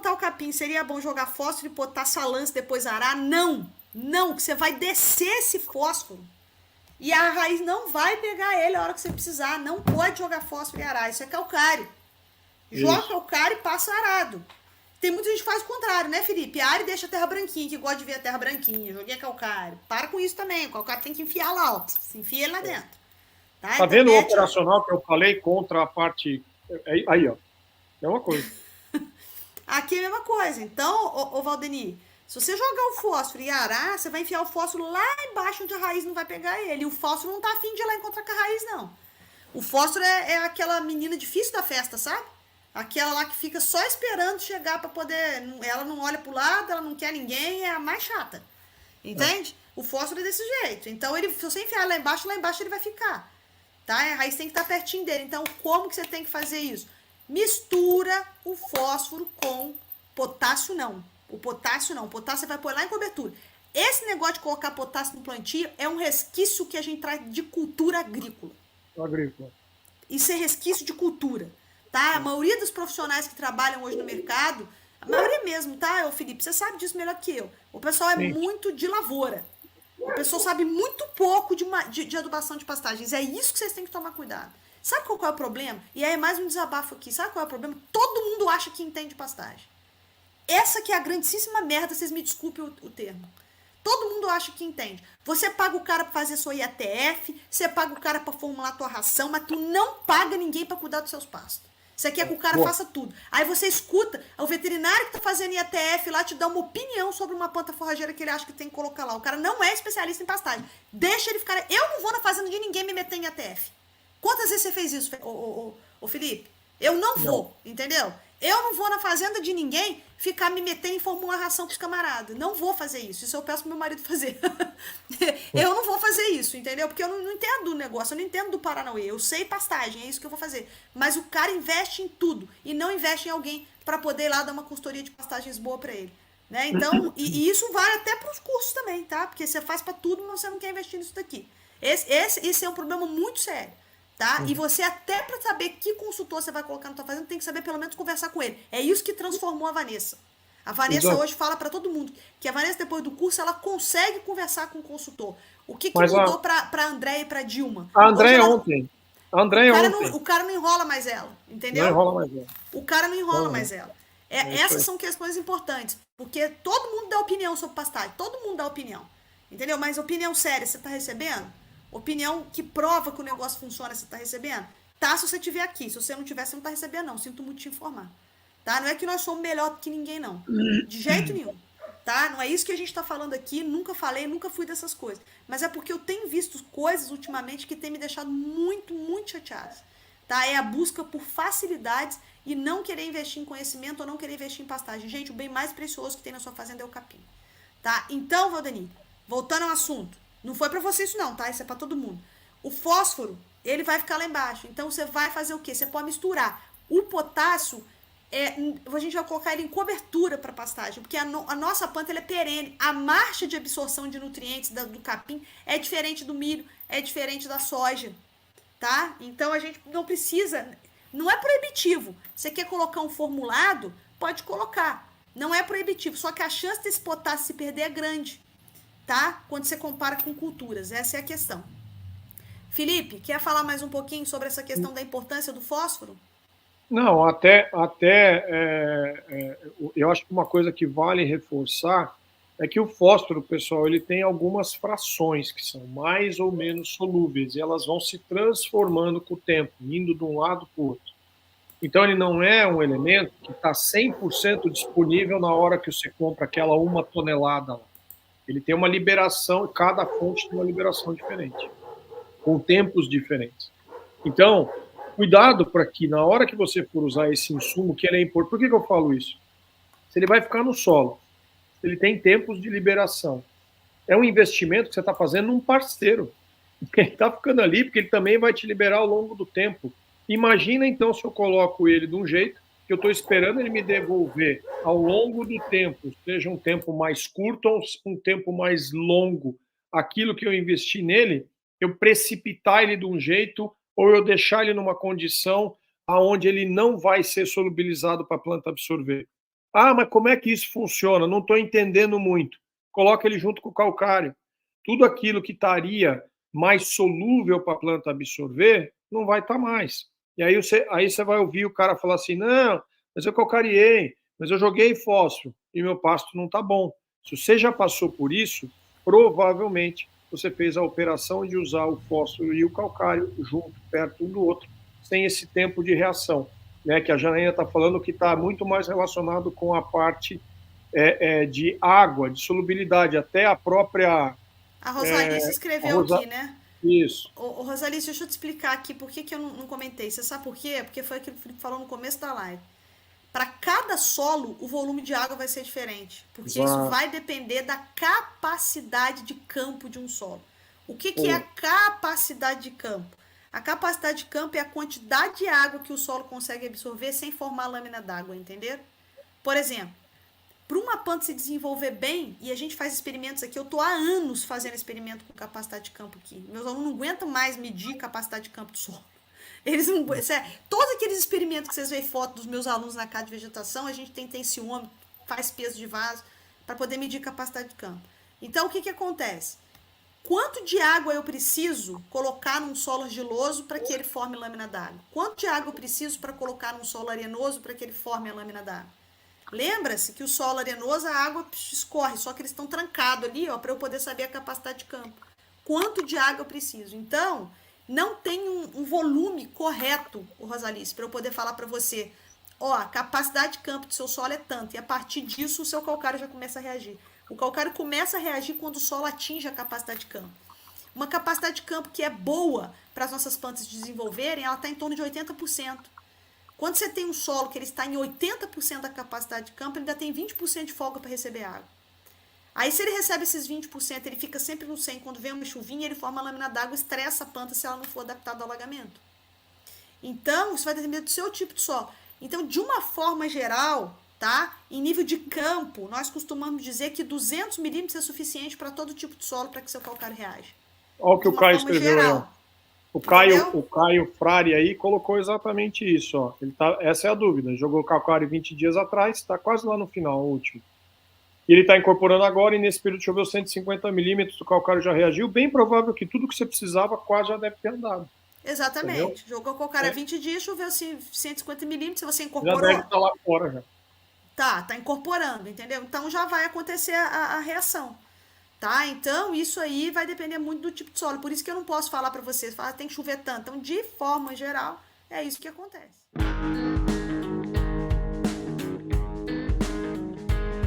plantar o capim, seria bom jogar fósforo e potássio a lance, depois arar? Não! Não, que você vai descer esse fósforo e a raiz não vai pegar ele a hora que você precisar. Não pode jogar fósforo e arar, isso é calcário. Joga calcário e passa arado. Tem muita gente que faz o contrário, né, Felipe? Ara e deixa a terra branquinha, que gosta de ver a terra branquinha. Joguei calcário. Para com isso também, o calcário tem que enfiar lá, ó. Se enfia ele lá dentro. Tá então, vendo o operacional que eu falei contra a parte... Aí, ó. É uma coisa. Aqui é a mesma coisa. Então, ô Valdeni, se você jogar o fósforo e arar, você vai enfiar o fósforo lá embaixo onde a raiz não vai pegar ele. E o fósforo não tá afim de ir lá encontrar com a raiz, não. O fósforo é aquela menina difícil da festa, sabe? Aquela lá que fica só esperando chegar pra poder... Ela não olha pro lado, ela não quer ninguém, é a mais chata. Entende? O fósforo é desse jeito. Então, se você enfiar lá embaixo ele vai ficar. Tá? A raiz tem que estar pertinho dele. Então, como que você tem que fazer isso? Mistura o fósforo com potássio, não. O potássio não. O potássio você vai pôr lá em cobertura. Esse negócio de colocar potássio no plantio é um resquício que a gente traz de cultura agrícola. Isso é resquício de cultura. Tá? A maioria dos profissionais que trabalham hoje no mercado, a maioria mesmo, tá, Felipe? Você sabe disso melhor que eu. O pessoal é muito de lavoura. O pessoal sabe muito pouco de adubação de pastagens. É isso que vocês têm que tomar cuidado. Sabe qual é o problema? E aí é mais um desabafo aqui. Sabe qual é o problema? Todo mundo acha que entende pastagem. Essa que é a grandíssima merda, vocês me desculpem o termo. Todo mundo acha que entende. Você paga o cara pra fazer sua IATF, você paga o cara pra formular tua ração, mas tu não paga ninguém pra cuidar dos seus pastos. Você quer que o cara faça tudo. Aí você escuta, o veterinário que tá fazendo IATF lá te dá uma opinião sobre uma planta forrageira que ele acha que tem que colocar lá. O cara não é especialista em pastagem. Deixa ele ficar... Eu não vou na fazenda de ninguém me meter em IATF. Quantas vezes você fez isso, ô Felipe? Eu não vou, entendeu? Eu não vou na fazenda de ninguém ficar me metendo em formular ração pros camaradas. Não vou fazer isso. Isso eu peço pro meu marido fazer. Eu não vou fazer isso, entendeu? Porque eu não entendo do negócio, eu não entendo do Paranauê. Eu sei pastagem, é isso que eu vou fazer. Mas o cara investe em tudo e não investe em alguém para poder ir lá dar uma consultoria de pastagens boa para ele. Né? Então, e isso vale até pros cursos também, tá? Porque você faz para tudo, mas você não quer investir nisso daqui. Esse é um problema muito sério. Tá? E você, até para saber que consultor você vai colocar na tua fazenda, tem que saber pelo menos conversar com ele. É isso que transformou a Vanessa. A Vanessa hoje fala para todo mundo que a Vanessa, depois do curso, ela consegue conversar com o consultor. O que mudou para André e para Dilma? A André ontem. O cara não enrola mais ela, entendeu? Não enrola mais ela. O cara não enrola mais ela. Essas são questões importantes, porque todo mundo dá opinião sobre pastagem, todo mundo dá opinião, entendeu? Mas opinião séria, você tá recebendo? Opinião que prova que o negócio funciona, você tá recebendo? Tá, se você estiver aqui. Se você não tiver, você não tá recebendo, não. Sinto muito te informar. Tá? Não é que nós somos melhor do que ninguém, não. De jeito nenhum. Tá? Não é isso que a gente tá falando aqui. Nunca falei, nunca fui dessas coisas. Mas é porque eu tenho visto coisas ultimamente que tem me deixado muito, muito chateada. Tá? É a busca por facilidades e não querer investir em conhecimento ou não querer investir em pastagem. Gente, o bem mais precioso que tem na sua fazenda é o capim. Tá? Então, Valdeni, voltando ao assunto. Não foi pra você isso não, tá? Isso é pra todo mundo. O fósforo, ele vai ficar lá embaixo. Então, você vai fazer o quê? Você pode misturar. O potássio, a gente vai colocar ele em cobertura para pastagem, porque a nossa planta ela é perene. A marcha de absorção de nutrientes do capim é diferente do milho, é diferente da soja, tá? Então, a gente não precisa... Não é proibitivo. Você quer colocar um formulado? Pode colocar. Não é proibitivo. Só que a chance desse potássio se perder é grande. Tá? Quando você compara com culturas. Essa é a questão. Felipe, quer falar mais um pouquinho sobre essa questão da importância do fósforo? Não, eu acho que uma coisa que vale reforçar é que o fósforo, pessoal, ele tem algumas frações que são mais ou menos solúveis e elas vão se transformando com o tempo, indo de um lado para o outro. Então, ele não é um elemento que está 100% disponível na hora que você compra aquela 1 tonelada lá. Ele tem uma liberação, cada fonte tem uma liberação diferente, com tempos diferentes. Então, cuidado para que na hora que você for usar esse insumo, que ele é importante. Por que eu falo isso? Se ele vai ficar no solo, ele tem tempos de liberação. É um investimento que você está fazendo num parceiro. Ele está ficando ali porque ele também vai te liberar ao longo do tempo. Imagina, então, se eu coloco ele de um jeito que eu estou esperando ele me devolver ao longo do tempo, seja um tempo mais curto ou um tempo mais longo, aquilo que eu investi nele, eu precipitar ele de um jeito ou eu deixar ele numa condição aonde ele não vai ser solubilizado para a planta absorver. Ah, mas como é que isso funciona? Não estou entendendo muito. Coloca ele junto com o calcário. Tudo aquilo que estaria mais solúvel para a planta absorver, não vai estar mais. E aí você vai ouvir o cara falar assim, não, mas eu calcariei, mas eu joguei fósforo e meu pasto não está bom. Se você já passou por isso, provavelmente você fez a operação de usar o fósforo e o calcário junto, perto um do outro, sem esse tempo de reação, né? Que a Janaína está falando que está muito mais relacionado com a parte de água, de solubilidade, até a própria A Rosalice a escreveu rosa... aqui, né? Isso. Ô, Rosalice, deixa eu te explicar aqui por que, que eu não comentei. Você sabe por quê? Porque foi aquilo que o Felipe falou no começo da live. Para cada solo, o volume de água vai ser diferente, porque isso Exato. vai depender da capacidade de campo de um solo. O que, que é a Pô, capacidade de campo? A capacidade de campo é a quantidade de água que o solo consegue absorver sem formar lâmina d'água, entendeu? Por exemplo, para uma planta se desenvolver bem, e a gente faz experimentos aqui, eu estou há anos fazendo experimento com capacidade de campo aqui. Meus alunos não aguentam mais medir capacidade de campo do solo. Eles não. Todos aqueles experimentos que vocês veem foto dos meus alunos na casa de vegetação, a gente tem tensiômetro, faz peso de vaso, para poder medir capacidade de campo. Então, o que, que acontece? Quanto de água eu preciso colocar num solo argiloso para que ele forme lâmina d'água? Quanto de água eu preciso para colocar num solo arenoso para que ele forme a lâmina d'água? Lembra-se que o solo arenoso, a água escorre, só que eles estão trancados ali, ó, para eu poder saber a capacidade de campo. Quanto de água eu preciso? Então, não tem um volume correto, Rosalice, para eu poder falar para você, ó, a capacidade de campo do seu solo é tanto, e a partir disso o seu calcário já começa a reagir. O calcário começa a reagir quando o solo atinge a capacidade de campo. Uma capacidade de campo que é boa para as nossas plantas desenvolverem, ela está em torno de 80%. Quando você tem um solo que ele está em 80% da capacidade de campo, ele ainda tem 20% de folga para receber água. Aí, se ele recebe esses 20%, ele fica sempre no 100%. Quando vem uma chuvinha, ele forma a lâmina d'água e estressa a planta se ela não for adaptada ao alagamento. Então, isso vai depender do seu tipo de solo. Então, de uma forma geral, tá? Em nível de campo, nós costumamos dizer que 200 milímetros é suficiente para todo tipo de solo para que seu calcário reaja. olha o que De o uma Caio forma escreveu aí, ó. geral. O Entendeu? Caio Frari aí colocou exatamente isso, ó. Essa é a dúvida. Jogou o calcário 20 dias atrás, está quase lá no final, o último. E ele está incorporando agora, e nesse período choveu 150 milímetros, o calcário já reagiu. Bem provável que tudo que você precisava quase já deve ter andado. Entendeu? Exatamente. Jogou calcário há 20 dias, choveu 150 milímetros, você Já deve incorporou? estar lá fora já. Tá incorporando, entendeu? Então já vai acontecer a reação, tá? Então isso aí vai depender muito do tipo de solo. Por isso que eu não posso falar para vocês, falar tem que chover tanto. Então, de forma geral, é isso que acontece.